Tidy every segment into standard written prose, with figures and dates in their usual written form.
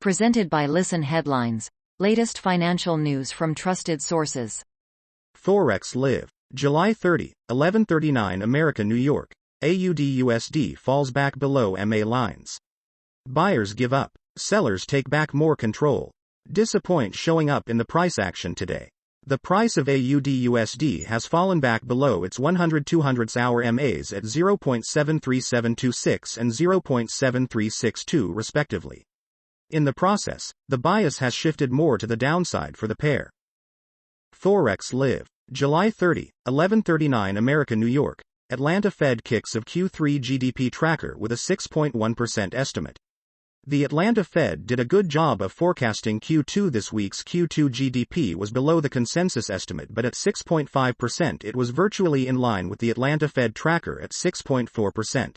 Presented by Listen Headlines. Latest financial news from trusted sources. ForexLive. July 30, 11:39 America New York. AUDUSD falls back below MA lines. Buyers give up. Sellers take back more control. Disappoint showing up in the price action today. The price of AUDUSD has fallen back below its 100-200 hour MAs at 0.73726 and 0.7362 respectively. In the process, the bias has shifted more to the downside for the pair. ForexLive. July 30, 11:39 America New York. Atlanta Fed kicks of Q3 GDP tracker with a 6.1% estimate. The Atlanta Fed did a good job of forecasting Q2. This week's Q2 GDP was below the consensus estimate, but at 6.5% it was virtually in line with the Atlanta Fed tracker at 6.4%.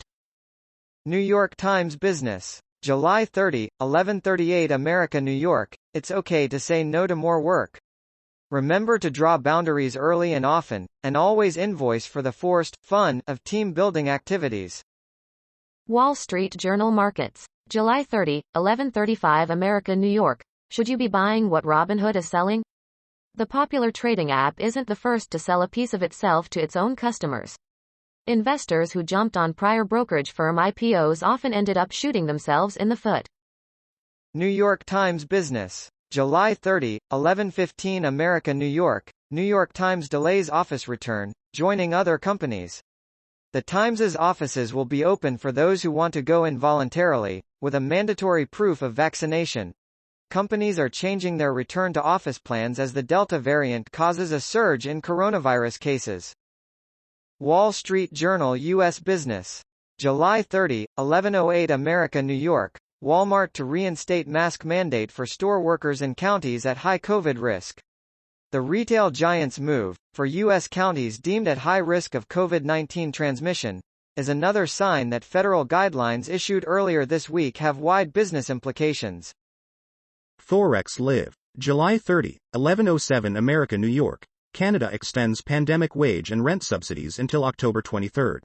New York Times Business. July 30, 11:38 America New York. It's okay to say no to more work. Remember to draw boundaries early and often, and always invoice for the forced fun of team-building activities. Wall Street Journal Markets. July 30, 11:35 America New York. Should you be buying what Robinhood is selling? The popular trading app isn't the first to sell a piece of itself to its own customers. Investors who jumped on prior brokerage firm IPOs often ended up shooting themselves in the foot. New York Times Business. July 30, 11:15 America New York. New York Times delays office return, joining other companies. The Times's offices will be open for those who want to go in voluntarily, with a mandatory proof of vaccination. Companies are changing their return to office plans as the Delta variant causes a surge in coronavirus cases. Wall Street Journal U.S. Business. July 30, 11:08 America New York. Walmart to reinstate mask mandate for store workers in counties at high COVID risk. The retail giant's move, for U.S. counties deemed at high risk of COVID-19 transmission, is another sign that federal guidelines issued earlier this week have wide business implications. ForexLive. July 30, 11:07 America New York. Canada extends pandemic wage and rent subsidies until October 23.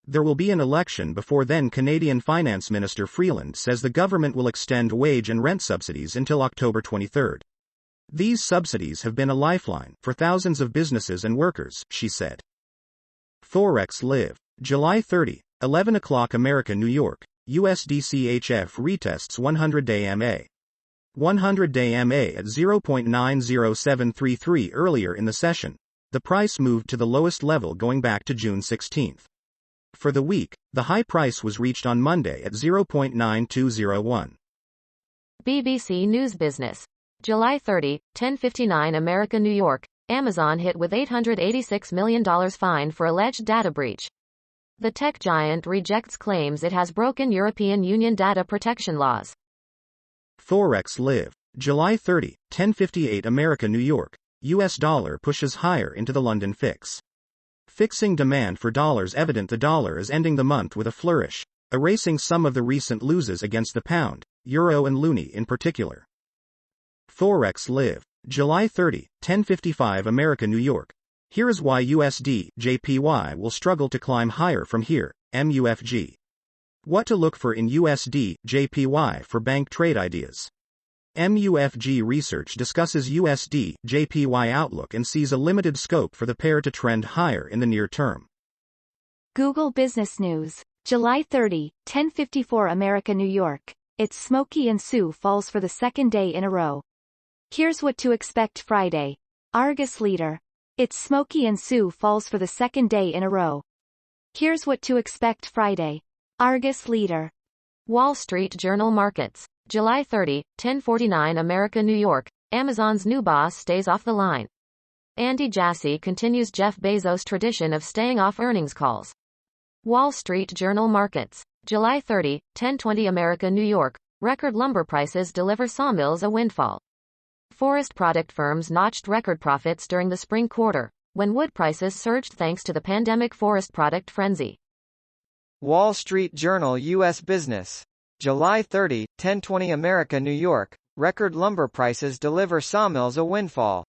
There will be an election before then. Canadian Finance Minister Freeland says the government will extend wage and rent subsidies until October 23. These subsidies have been a lifeline for thousands of businesses and workers, she said. ForexLive. July 30, 11 o'clock America New York. USDJPY retests 100-day MA. 100-day MA at 0.90733 earlier in the session. The price moved to the lowest level going back to June 16. For the week, the high price was reached on Monday at 0.9201. BBC News Business. July 30, 10:59 America New York. Amazon hit with $886 million fine for alleged data breach. The tech giant rejects claims it has broken European Union data protection laws. ForexLive. July 30, 10:58 America New York. US dollar pushes higher into the London fix. Fixing demand for dollars evident. The dollar is ending the month with a flourish, erasing some of the recent losses against the pound, euro and loonie in particular. ForexLive. July 30, 10:55 America New York. Here is why USDJPY will struggle to climb higher from here, MUFG. What to look for in USDJPY for bank trade ideas. MUFG research discusses USDJPY outlook and sees a limited scope for the pair to trend higher in the near term. Google Business News. July 30, 10:54 America New York. It's Smokey and Sue falls for the second day in a row. Here's what to expect Friday. Argus Leader. It's Smokey and Sue falls for the second day in a row. Here's what to expect Friday. Argus Leader. Wall Street Journal Markets. July 30, 10:49 America New York. Amazon's new boss stays off the line. Andy Jassy continues Jeff Bezos' tradition of staying off earnings calls. Wall Street Journal Markets. July 30, 10:20 America New York. Record lumber prices deliver sawmills a windfall. Forest product firms notched record profits during the spring quarter, when wood prices surged thanks to the pandemic forest product frenzy. Wall Street Journal U.S. Business. July 30, 10:20 America New York. Record lumber prices deliver sawmills a windfall.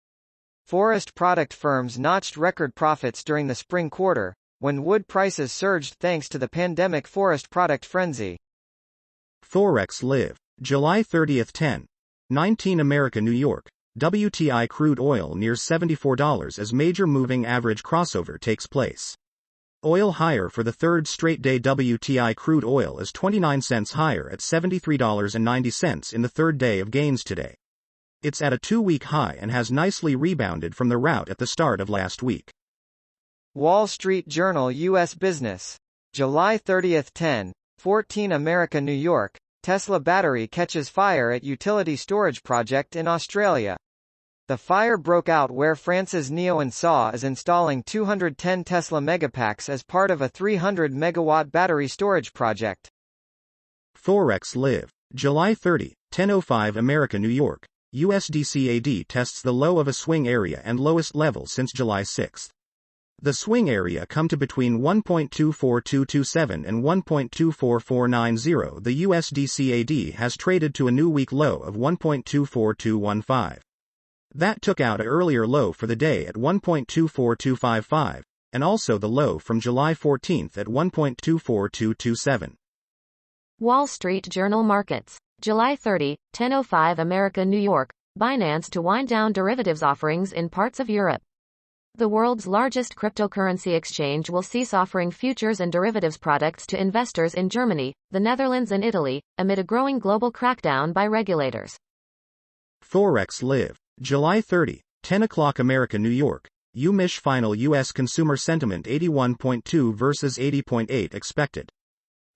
Forest product firms notched record profits during the spring quarter, when wood prices surged thanks to the pandemic forest product frenzy. ForexLive. July 30, 10:19 America, New York. WTI crude oil nears $74 as major moving average crossover takes place. Oil higher for the third straight day. WTI crude oil is 29 cents higher at $73.90 in the third day of gains today. It's at a 2-week high and has nicely rebounded from the rout at the start of last week. Wall Street Journal U.S. Business. July 30, 10:14 America, New York. Tesla battery catches fire at utility storage project in Australia. The fire broke out where France's Neoen SA is installing 210 Tesla megapacks as part of a 300-megawatt battery storage project. ForexLive. July 30, 10:05 America, New York. USDCAD tests the low of a swing area and lowest level since July 6. The swing area come to between 1.24227 and 1.24490. The USDCAD has traded to a new week low of 1.24215. That took out an earlier low for the day at 1.24255, and also the low from July 14 at 1.24227. Wall Street Journal Markets. July 30, 10:05 America, New York. Binance to wind down derivatives offerings in parts of Europe. The world's largest cryptocurrency exchange will cease offering futures and derivatives products to investors in Germany, the Netherlands and Italy, amid a growing global crackdown by regulators. ForexLive. July 30, 10 o'clock America, New York. UMISH final U.S. consumer sentiment 81.2 versus 80.8 expected.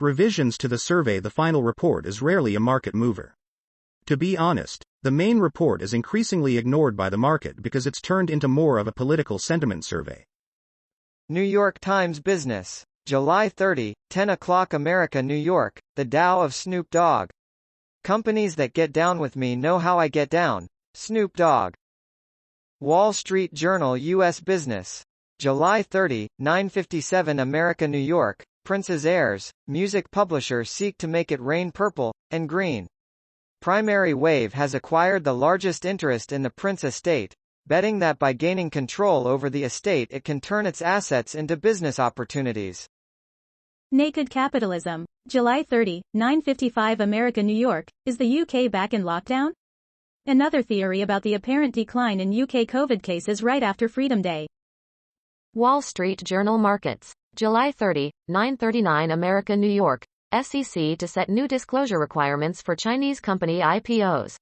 Revisions to the survey. The final report is rarely a market mover. To be honest, the main report is increasingly ignored by the market because it's turned into more of a political sentiment survey. New York Times Business. July 30, 10 o'clock America, New York. The Dow of Snoop Dogg. Companies that get down with me know how I get down. Snoop Dogg. Wall Street Journal U.S. Business. July 30, 9:57 America, New York. Prince's heirs, music publishers seek to make it rain purple and green. Primary Wave has acquired the largest interest in the Prince estate, betting that by gaining control over the estate it can turn its assets into business opportunities. Naked Capitalism. July 30, 9:55 America, New York. Is the UK back in lockdown? Another theory about the apparent decline in UK COVID cases right after Freedom Day. Wall Street Journal Markets. July 30, 9:39 America, New York. SEC to set new disclosure requirements for Chinese company IPOs.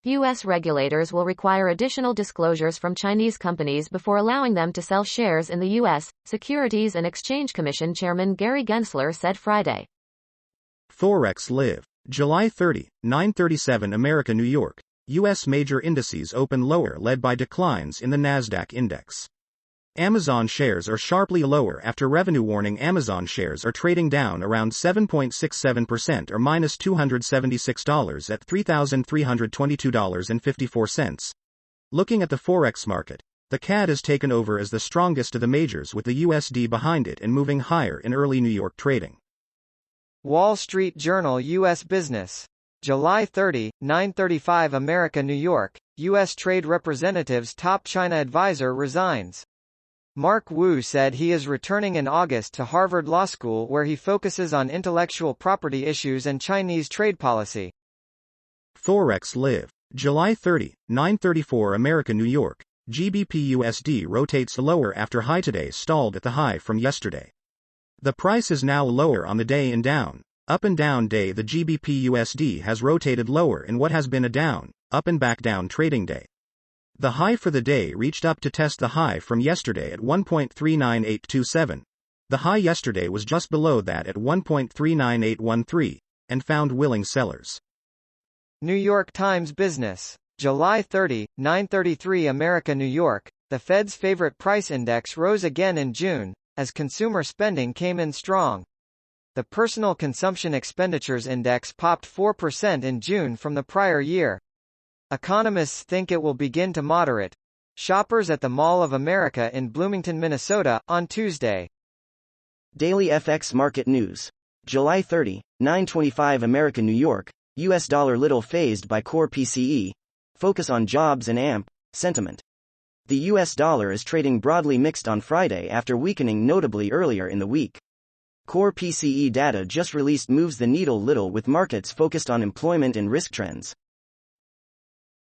U.S. regulators will require additional disclosures from Chinese companies before allowing them to sell shares in the U.S., Securities and Exchange Commission Chairman Gary Gensler said Friday. ForexLive. July 30, 9:37 America, New York. U.S. major indices open lower led by declines in the Nasdaq index. Amazon shares are sharply lower after revenue warning. Amazon shares are trading down around 7.67% or minus $276 at $3,322.54. Looking at the Forex market, the CAD has taken over as the strongest of the majors with the USD behind it and moving higher in early New York trading. Wall Street Journal U.S. Business. July 30, 9:35 America, New York. U.S. Trade Representative's top China advisor resigns. Mark Wu said he is returning in August to Harvard Law School where he focuses on intellectual property issues and Chinese trade policy. ForexLive. July 30, 9:34 America, New York. GBP USD rotates lower after high today stalled at the high from yesterday. The price is now lower on the day in down, up and down day. The GBP USD has rotated lower in what has been a down, up and back down trading day. The high for the day reached up to test the high from yesterday at 1.39827. The high yesterday was just below that at 1.39813, and found willing sellers. New York Times Business. July 30, 9:33 America, New York. The Fed's favorite price index rose again in June, as consumer spending came in strong. The Personal Consumption Expenditures Index popped 4% in June from the prior year. Economists think it will begin to moderate. Shoppers at the Mall of America in Bloomington, Minnesota, on Tuesday. Daily FX Market News. July 30, 9:25 America, New York. US dollar little phased by core PCE. Focus on jobs and AMP sentiment. The US dollar is trading broadly mixed on Friday after weakening notably earlier in the week. Core PCE data just released moves the needle little with markets focused on employment and risk trends.